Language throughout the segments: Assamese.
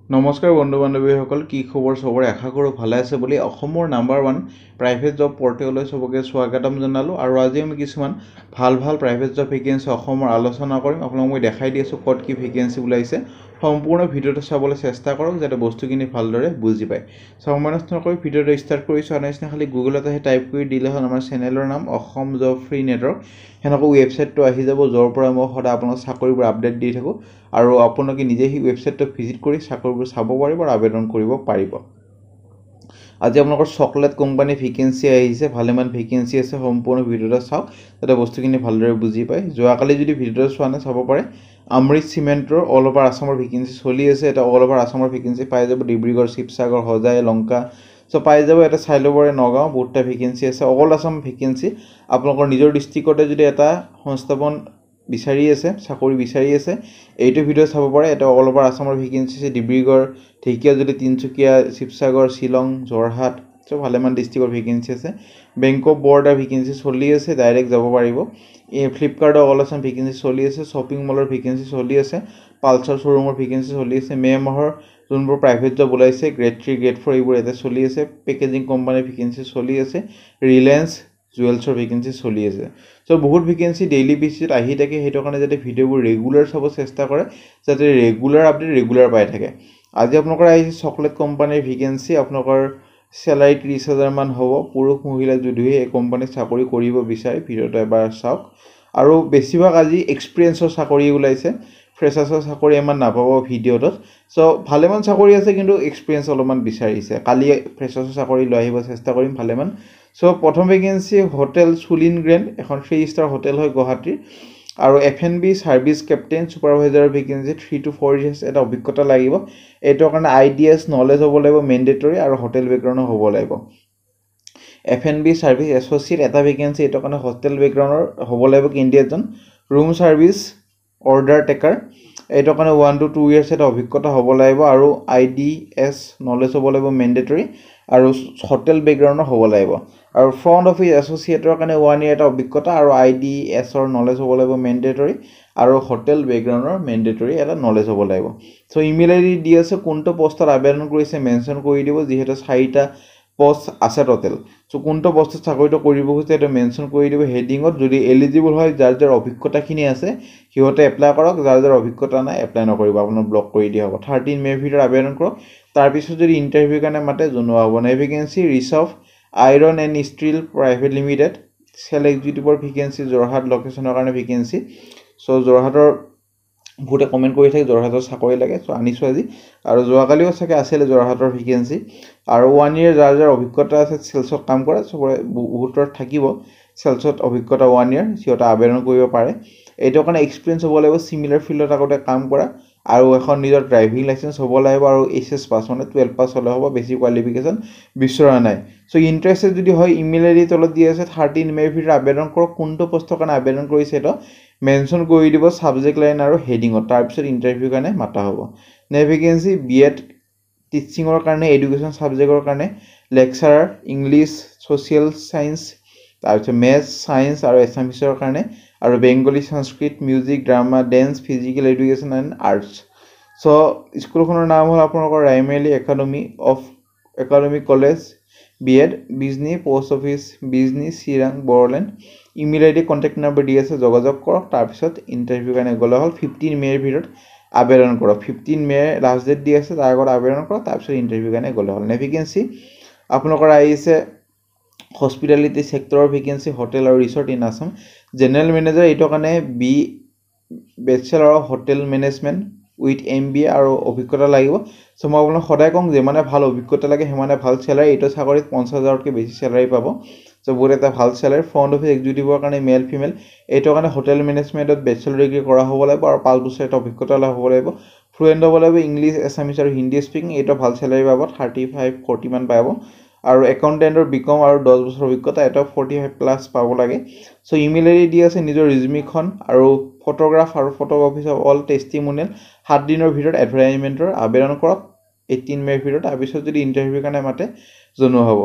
নমস্কাৰ বন্ধু বান্ধৱীসকল, কি খবৰ? সবৰে আশা কৰোঁ ভালে আছে বুলি অসমৰ নাম্বাৰ 1 প্ৰাইভেট জব পৰ্টেললৈ সবকে স্বাগতম জনালোঁ। আৰু আজি আমি কিছুমান ভাল প্ৰাইভেট জব ভেকেন্সি অসমৰ আলোচনা কৰিম। আপোনালোকক মই দেখাই দি আছোঁ ক'ত কি ভেকেন্সি ওলাইছে। সম্পূৰ্ণ ভিডিঅ'টো চাবলৈ চেষ্টা কৰক যাতে বস্তুখিনি ভালদৰে বুজি পায়। সময় নষ্ট নকৰি ভিডিঅ'টো ষ্টাৰ্ট কৰিছোঁ। আনহাতে খালি গুগলত আহি টাইপ কৰি দিলে হ'ল আমাৰ চেনেলৰ নাম অসম জব ফ্ৰী নেটৱৰ্ক। সেনেকৈ ৱেবছাইটটো আহি যাব, য'ৰ পৰা মই সদায় আপোনালোকক চাকৰিবোৰ আপডেট দি থাকোঁ। আৰু আপোনালোকে নিজে সেই ৱেবছাইটটো ভিজিট কৰি চাকৰিবোৰ চাব পাৰিব আৰু আবেদন কৰিব পাৰিব। আজি আপোনালোকৰ চকলেট কোম্পানী ভেকেন্সি আহিছে, ভালেমান ভেকেন্সি আছে। সম্পূৰ্ণ ভিডিঅ'টো চাওক যাতে বস্তুখিনি ভালদৰে বুজি পায়। যোৱাকালি যদি ভিডিঅ'টো চোৱা নাই চাব পাৰে। অমৃত চিমেণ্টৰ অল অভাৰ আছামৰ ভেকেন্সি চলি আছে। এটা অল অভাৰ আছামৰ ভেকেন্সি পাই যাব, ডিব্ৰুগড়, শিৱসাগৰ, হোজাই, লংকা পাই যাব। এটা চাই ল'ব পাৰে, নগাঁও বহুতটা ভেকেন্সি আছে। অল আছাম ভেকেন্সি আপোনালোকৰ নিজৰ ডিষ্ট্ৰিক্টতে যদি এটা সংস্থাপন বিচাৰি আছে, চাকৰি বিচাৰি আছে, এইটো ভিডিঅ' চাব পাৰে। এটা অল অভাৰ আছামৰ ভেকেন্সি আছে, ডিব্ৰুগড়, ঢেকীয়াজুলি, তিনিচুকীয়া, শিৱসাগৰ, শ্বিলং, যোৰহাট ভালেমান ডিষ্ট্ৰিক্টৰ ভেকেন্সি আছে। বেংক অফ বৰোদাৰ ভেকেন্সি চলি আছে, ডাইৰেক্ট যাব পাৰিব। ফ্লিপকাৰ্টৰ অল আছাম ভেকেন্সি চলি আছে, শ্বপিং মলৰ ভেকেন্সি চলি আছে, পালচাৰ শ্ব'ৰুমৰ ভেকেন্সি চলি আছে। মে' মাহৰ যোনবোৰ প্ৰাইভেট জব ওলাইছে, গ্ৰেড 3, গ্ৰেড 4 এইবোৰ ইয়াতে চলি আছে। পেকেজিং কোম্পানীৰ ভেকেন্সি চলি আছে, ৰিলায়েন্স জুৱেলছৰ ভেকেন্সি চলি আছে। বহুত ভেকেন্সি ডেইলি বেচিছত আহি থাকে। সেইটো কাৰণে যাতে ভিডিঅ'বোৰ ৰেগুলাৰ চাব চেষ্টা কৰে, যাতে ৰেগুলাৰ আপডেট ৰেগুলাৰ পাই থাকে। আজি আপোনালোকৰ আহিছে চকলেট কোম্পানীৰ ভেকেন্সি। আপোনালোকৰ চেলাৰী 30,000 মান হ'ব। পুৰুষ মহিলা যদিহে এই কোম্পানীত চাকৰি কৰিব বিচাৰে ভিডিঅ'টো এবাৰ চাওক। আৰু বেছিভাগ আজি এক্সপিৰিয়েঞ্চৰ চাকৰি ওলাইছে, ফ্ৰেছাৰ্ছৰ চাকৰি ইমান নাপাব ভিডিঅ'টোত। ভালেমান চাকৰি আছে, কিন্তু এক্সপিৰিয়েঞ্চ অলপমান বিচাৰিছে। কালি ফ্ৰেছাৰ্ছৰ চাকৰি লৈ আহিব চেষ্টা কৰিম ভালেমান। প্ৰথম ভেকেন্সি হোটেল চুলিন গ্ৰেণ্ড, এখন 3 ষ্টাৰ হোটেল হয় গুৱাহাটীৰ। আৰু F&B ছাৰ্ভিচ কেপ্টেইন ছুপাৰভাইজাৰৰ ভেকেন্সি 3 to 4 years এটা অভিজ্ঞতা লাগিব। এইটোৰ কাৰণে IDS নলেজ হ'ব লাগিব মেণ্ডেটৰী, আৰু হোটেল বেকগ্ৰাউণ্ডো হ'ব লাগিব। F&B ছাৰ্ভিচ এছ'চিয়েট এটা ভেকেন্সি, এইটোৰ কাৰণে হোটেল বেকগ্ৰাউণ্ডৰ হ'ব লাগিব কেণ্ডিডেটজন। ৰুম ছাৰ্ভিচ অৰ্ডাৰ টেকাৰ, এইটোৰ কাৰণে 1 to 2 years এটা অভিজ্ঞতা হ'ব লাগিব, আৰু IDS নলেজ হ'ব লাগিব মেণ্ডেটৰী, আৰু হোটেল বেকগ্ৰাউণ্ডৰ হ'ব লাগিব। আৰু ফ্ৰণ্ট অফিচ এছ'চিয়েটৰ কাৰণে 1 year এটা অভিজ্ঞতা, আৰু IDSৰ নলেজ হ'ব লাগিব মেণ্ডেটৰী, আৰু হোটেল বেকগ্ৰাউণ্ডৰ মেণ্ডেটৰী এটা নলেজ হ'ব লাগিব। ইমেইল ID দি আছে, কোনটো পষ্টত আবেদন কৰিছে মেনশ্যন কৰি দিব, যিহেতু 4টা পষ্ট আছে টোটেল। কোনটো পষ্টত চাকৰিটো কৰিব খুজিছে এইটো মেনশ্যন কৰি দিব হেডিঙত। যদি এলিজিবল হয়, যাৰ যাৰ অভিজ্ঞতাখিনি আছে সিহঁতে এপ্লাই কৰক, যাৰ যাৰ অভিজ্ঞতা নাই এপ্লাই নকৰিব, আপোনাৰ ব্লক কৰি দিয়া হ'ব। 13 মে'ৰ ভিতৰত আবেদন কৰক। তাৰপিছত যদি ইণ্টাৰভিউৰ কাৰণে মাতে জনোৱা হ'ব। Vacancy Rishav iron and steel private limited, sale এক্সিকিউটিভৰ ভেকেন্সি যোৰহাট লোকেশ্যনৰ কাৰণে ভেকেন্সি। যোৰহাটৰ বহুতে কমেণ্ট কৰি থাকে যোৰহাটৰ চাকৰি লাগে, আনিছোঁ আজি। আৰু যোৱাকালিও চাগে আছিলে যোৰহাটৰ ভেকেন্সি। আৰু 1 year যাৰ যাৰ অভিজ্ঞতা আছে চেলছত কাম কৰা, চবৰে বহুতৰ থাকিব চেলছত অভিজ্ঞতা 1 year, সিহঁতে আবেদন কৰিব পাৰে। এইটোৰ কাৰণে এক্সপিৰিয়েঞ্চ হ'ব লাগিব, চিমিলাৰ ফিল্ডত আগতে কাম কৰা, আৰু এখন নিজৰ ড্ৰাইভিং লাইচেঞ্চ হ'ব লাগিব, আৰু HS পাছ মানে 12 পাছ হ'লে হ'ব, বেছি কোৱালিফিকেশ্যন বিচৰা নাই। ইণ্টাৰেষ্টেড যদি হয় ইমেইল ID তলত দি আছে, 13 মে'ৰ ভিতৰত আবেদন কৰক। কোনটো পষ্টৰ কাৰণে আবেদন কৰিছে এইটো মেনশ্যন কৰি দিব ছাবজেক্ট লাইন আৰু হেডিঙত। তাৰপিছত ইণ্টাৰভিউৰ কাৰণে মাতা হ'ব। ভেকেন্সি BEd টিচিঙৰ কাৰণে, এডুকেশ্যন ছাবজেক্টৰ কাৰণে লেকচাৰাৰ, ইংলিছ, ছ'চিয়েল ছায়েন্স, তাৰপিছত মেথছ, ছায়েন্স আৰু এছামিছৰ কাৰণে, আৰু Bengali, Sanskrit, music, drama, dance, physical education and arts. স্কুলখনৰ নাম হ'ল আপোনালোকৰ Raimeli academic college BEd, Bijni, post office Bijni, Chirang, Bodoland. Email ID contact number দি আছে, যোগাযোগ কৰক। তাৰপিছত ইণ্টাৰভিউৰ কাৰণে গ'লে হ'ল। 15 মে'ৰ ভিতৰত আবেদন কৰক। 15 মে'ৰ লাষ্ট ডেট দি আছে, তাৰ আগত আবেদন কৰক। তাৰপিছত ইণ্টাৰভিউৰ কাৰণে গ'লে হ'ল। ভেকেন্সি আপোনালোকৰ আহিছে হস্পিটেলিটি ছেক্টৰৰ ভেকেন্সি, হোটেল আৰু resort in Assam. General manager, এইটোৰ কাৰণে bachelor of hotel management with MBA আৰু অভিজ্ঞতা লাগিব। মই আপোনাক সদায় কওঁ, যিমানে ভাল অভিজ্ঞতা লাগে সিমানে ভাল চেলাৰী। এইটো চাকৰিত 50,000তকৈ বেছি চেলাৰী পাব। বহুত এটা ভাল চেলাৰী। ফ্ৰণ্ট অফিচ এক্সিকিউটিভৰ কাৰণে মেল ফিমেল, এইটোৰ কাৰণে হোটেল মেনেজমেণ্টত বেচেলৰ ডিগ্ৰী কৰা হ'ব লাগিব, আৰু 5 বছৰ এটা অভিজ্ঞতা হ'ব লাগিব। ফ্লুৱেণ্ট হ'ব লাগিব ইংলিছ, এছামিছ আৰু হিন্দী স্পিকিং। এইটো ভাল চেলাৰী পাব, 35-40 মান পাব। আৰু একাউণ্টেণ্টৰ BCom আৰু 10 বছৰ অভিজ্ঞতা, এটা 45+ পাব লাগে। ইমেইল ID দি আছে, নিজৰ ৰিজিউমিখন আৰু ফটোগ্ৰাফ আৰু ফটোকপিজ অফ অল টেষ্টিমনিয়েল 7 দিনৰ ভিতৰত এডভাৰটাইজমেণ্টৰ আবেদন কৰক 18 মে'ৰ ভিতৰত। তাৰপিছত যদি ইণ্টাৰভিউৰ কাৰণে মাতে জনোৱা হ'ব।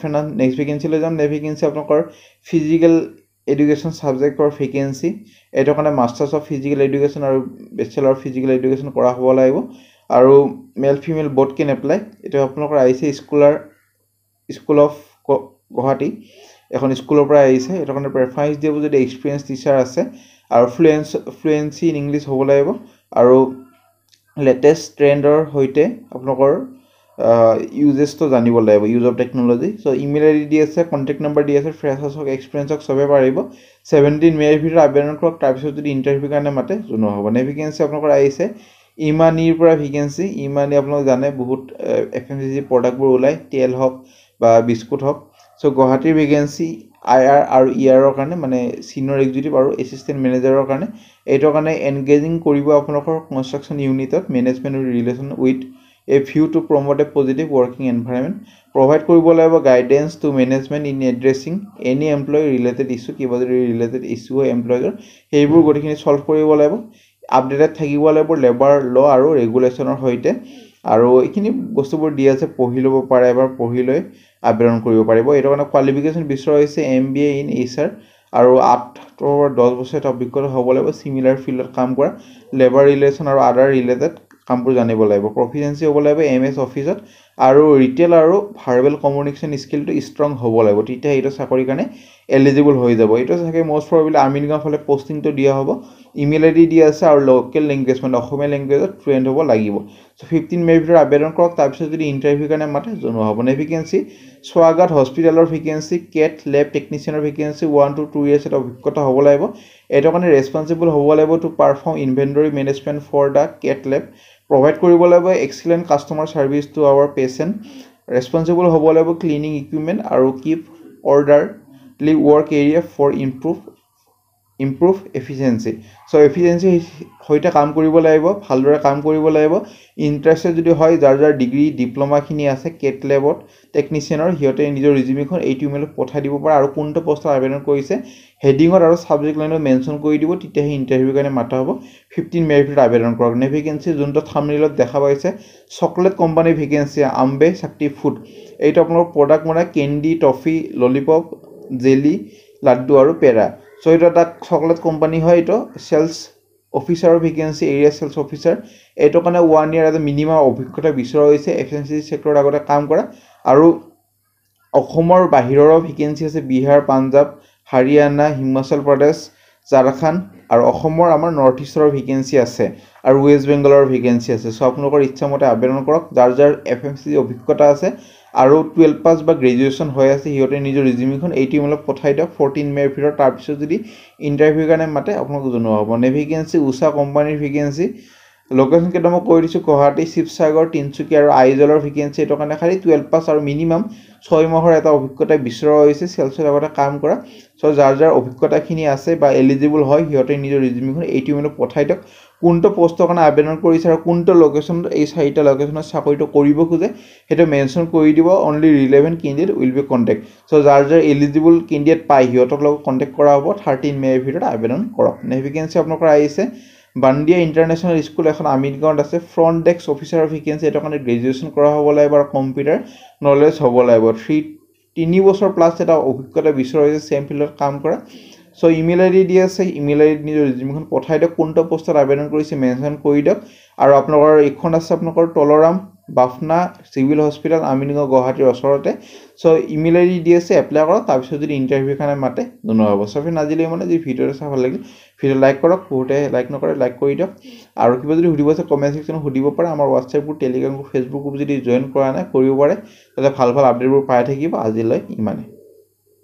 ফ্ৰেণ্ডছ, নেক্সট ভেকেন্সিলৈ যাম। ভেকেন্সি আপোনালোকৰ ফিজিকেল এডুকেশ্যন ছাবজেক্টৰ ভেকেন্সি, এইটোৰ কাৰণে মাষ্টাৰ্ছ অফ ফিজিকেল এডুকেশ্যন আৰু বেচেলৰ অফ ফিজিকেল এডুকেশ্যন কৰা হ'ব লাগিব। আৰু মেল ফিমেল বোথ কেন এপ্লাই এইটো আপোনালোকৰ আহিছে স্কুল অফ গুৱাহাটী এখন স্কুলৰ পৰা আহিছে এইটো কাৰণে প্ৰেফাৰেঞ্চ দিব যদি এক্সপিৰিয়েঞ্চ টিচাৰ আছে আৰু ফ্লুৱেঞ্চি ইন ইংলিছ হ'ব লাগিব আৰু লেটেষ্ট ট্ৰেণ্ডৰ সৈতে আপোনালোকৰ ইউজেছটো জানিব লাগিব ইউজ অফ টেকন'লজি চ' ইমেইল আই ডি দি আছে কণ্টেক্ট নম্বৰ দি আছে ফ্ৰেছাৰ্ছ হওক এক্সপিৰিয়েঞ্চ হওক চবেই পাৰিব 17 মে'ৰ ভিতৰত আবেদন কৰক তাৰপিছত যদি ইণ্টাৰভিউৰ কাৰণে মাতে জনোৱা হ'ব ভেকেঞ্চি আপোনালোকৰ আহিছে ইমানিৰ পৰা ভেকেঞ্চি ইমানি আপোনালোকে জানে বহুত FMCG প্ৰডাক্টবোৰ ওলায় তেল হওক বা বিস্কুট হওক চ' গুৱাহাটীৰ ভেকেঞ্চি IR আৰু ERৰ কাৰণে মানে চিনিয়ৰ এক্সিকিউটিভ আৰু এছিষ্টেণ্ট মেনেজাৰৰ কাৰণে এইটোৰ কাৰণে এনগেজিং কৰিব আপোনালোকৰ কনষ্ট্ৰাকশ্যন ইউনিটত management relation with a view to promote a positive working environment provide কৰিব লাগিব guidance to management in addressing any employee related issue কিবা যদি related issue হয় এমপ্লয়ৰ সেইবোৰ গোটেইখিনি সলভ কৰিব লাগিব আপডেটেড থাকিব লাগিব লেবাৰ ল আৰু ৰেগুলেশ্যনৰ সৈতে আৰু এইখিনি বস্তুবোৰ দি আছে পঢ়ি ল'ব পাৰে এবাৰ পঢ়ি লৈ আবেদন কৰিব পাৰিব এইটো কাৰণে কোৱালিফিকেশ্যন বিচৰা হৈছে MBA in HR আৰু 8 পৰা 10 বছৰ অভিজ্ঞতা হ'ব লাগিব সিমিলাৰ ফিল্ডত কাম কৰা লেবাৰ ৰিলেশ্যন আৰু আদাৰ ৰিলেটেড কামবোৰ জানিব লাগিব প্ৰফিচিয়েঞ্চি হ'ব লাগিব MS অফিচত আৰু ৰিটেল আৰু ভাৰ্বেল কমিউনিকেশ্যন স্কিলটো ষ্ট্ৰং হ'ব লাগিব তেতিয়া এইটো চাকৰিৰ কাৰণে এলিজিবল হৈ যাব এইটো চাগে মোষ্ট প্ৰবেবলি আমিনগাঁও ফালে পোষ্টিংটো দিয়া হ'ব ইমেইল আই ডি দিয়া আছে আৰু লোকেল লেংগুৱেজ মানে অসমীয়া লেংগুৱেজত ফ্লুৱেণ্ট হ'ব লাগিব চ' 15 মে'ৰ ভিতৰত আবেদন কৰক তাৰপিছত যদি ইণ্টাৰভিউৰ কাৰণে মাতে জনোৱা হ'ব ভেকেঞ্চি স্বাগত হস্পিটেলৰ ভেকেঞ্চি কেট লেব টেকনিচিয়ানৰ ভেকেঞ্চি 1 to 2 years এটা অভিজ্ঞতা হ'ব লাগিব এইটো কাৰণে ৰেছপন্সিবল হ'ব লাগিব to perform inventory management for the cath lab provide কৰিব লাগিব excellent customer service to our patient responsible হ'ব লাগিব ক্লিনিং ইকুইপমেণ্ট আৰু keep orderly work area for improve efficiency চ' এফিচিয়েঞ্চি সৈতে কাম কৰিব লাগিব ভালদৰে কাম কৰিব লাগিব ইণ্টাৰেষ্টেড যদি হয় যাৰ ডিগ্ৰী ডিপ্ল'মাখিনি আছে কেট লেবত টেকনিচিয়ানৰ সিহঁতে নিজৰ ৰিজিউমিখন এইটো ইমেইলত পঠাই দিব পাৰে আৰু কোনটো পষ্টত আবেদন কৰিছে হেডিঙত আৰু ছাবজেক্ট লাইনত মেনশ্যন কৰি দিব তেতিয়াহে ইণ্টাৰভিউৰ কাৰণে মাতা হ'ব 15 মে'ৰ ভিতৰত আবেদন কৰক ভেকেঞ্চি যোনটো থাম্বনেইলত দেখা পাইছে চকলেট কোম্পানী ভেকেঞ্চি আম্বে শক্তি ফুড এইটো আপোনালোকৰ প্ৰডাক্ট মানে candy toffee lollipop jelly laddu আৰু পেৰা চ' এইটো এটা চকলেট কোম্পানী হয় এইটো চেলছ অফিচাৰৰ ভেকেঞ্চি এৰিয়া চেলছ অফিচাৰ এইটো কাৰণে 1 year এটা মিনিমাম অভিজ্ঞতা বিচৰা হৈছে FMCG চেক্টৰত আগতে কাম কৰা আৰু অসমৰ বাহিৰৰো ভেকেঞ্চি আছে বিহাৰ পাঞ্জাব হাৰিয়ানা হিমাচল প্ৰদেশ ঝাৰখণ্ড আৰু অসমৰ আমাৰ নৰ্থ ইষ্টৰ ভেকেঞ্চি আছে আৰু ৱেষ্ট বেংগলৰ ভেকেঞ্চি আছে চ' আপোনালোকৰ ইচ্ছামতে আবেদন কৰক যাৰ FMCG অভিজ্ঞতা আছে আৰু 12 পাছ বা গ্ৰেজুৱেশ্যন হৈ আছে সিহঁতে নিজৰ ৰিজিউমিখন এইটো ইমেইলত পঠাই দিয়ক 14 মে'ৰ ভিতৰত তাৰপিছত যদি ইণ্টাৰভিউৰ কাৰণে মাতে আপোনালোকক জনোৱা হ'ব ভেকেঞ্চি উষা কোম্পানীৰ ভেকেঞ্চি লোকেশ্যন কেইটা মই কৈ দিছোঁ গুৱাহাটী শিৱসাগৰ তিনিচুকীয়া আৰু আইজলৰ ভেকেঞ্চি এইটো কাৰণে খালি 12 পাছ আৰু মিনিমাম 6 মাহৰ এটা অভিজ্ঞতা বিচৰা হৈছে চেলছৰ আগতে কাম কৰা চ' যাৰ অভিজ্ঞতাখিনি আছে বা এলিজিবল হয় সিহঁতে নিজৰ ৰিজিউমিখন এইটো ইমেইলত পঠাই দিয়ক কোনটো পষ্টৰ কাৰণে আবেদন কৰিছে আৰু কোনটো লোকেশ্যনত এই 4টা লোকেশ্যনত চাকৰিটো কৰিব খোজে সেইটো মেনশ্যন কৰি দিব only relevant candidate will be contact so' যাৰ এলিজিবল কেণ্ডিডেট পায় সিহঁতক লগত কণ্টেক্ট কৰা হ'ব 13 মে'ৰ ভিতৰত আবেদন কৰক ভেকেঞ্চি আপোনালোকৰ আহিছে বান্দিয়া ইণ্টাৰনেশ্যনেল স্কুল এখন আমিনগাঁৱত আছে ফ্ৰণ্ট ডেস্ক অফিচাৰৰ ভেকেঞ্চি এইটো কাৰণে গ্ৰেজুৱেশ্যন কৰা হ'ব লাগিব আৰু কম্পিউটাৰ নলেজ হ'ব লাগিব 3 বছৰ প্লাছ এটা অভিজ্ঞতা বিচৰা হৈছে চেম ফিল্ডত কাম কৰা চ' ইমেইল আই ডি দি আছে ইমেইল আই ডি নিজৰ ৰিজিউমিখন পঠাই দিয়ক কোনটো পষ্টত আবেদন কৰিছে মেনশ্যন কৰি দিয়ক আৰু আপোনালোকৰ এইখন আছে আপোনালোকৰ তলৰাম বাফনা চিভিল হস্পিটেল আমিনগাঁও গুৱাহাটীৰ ওচৰতে চ' ইমেইল আই ডি দি আছে এপ্লাই কৰক তাৰপিছত যদি ইণ্টাৰভিউৰ কাৰণে মাতে জনোৱা হ'ব চ' আজিলৈ মানে যি ভিডিঅ'টো চাই ভাল লাগিল ভিডিঅ' লাইক কৰক বহুতে লাইক নকৰে লাইক কৰি দিয়ক আৰু কিবা যদি সুধিব আছে কমেণ্ট ছেকশ্যনত সুধিব পাৰে আমাৰ WhatsApp group Telegram group Facebook group যদি জইন কৰা নাই কৰিব পাৰে তাতে ভাল আপডেটবোৰ পাই থাকিব আজিলৈ ইমানে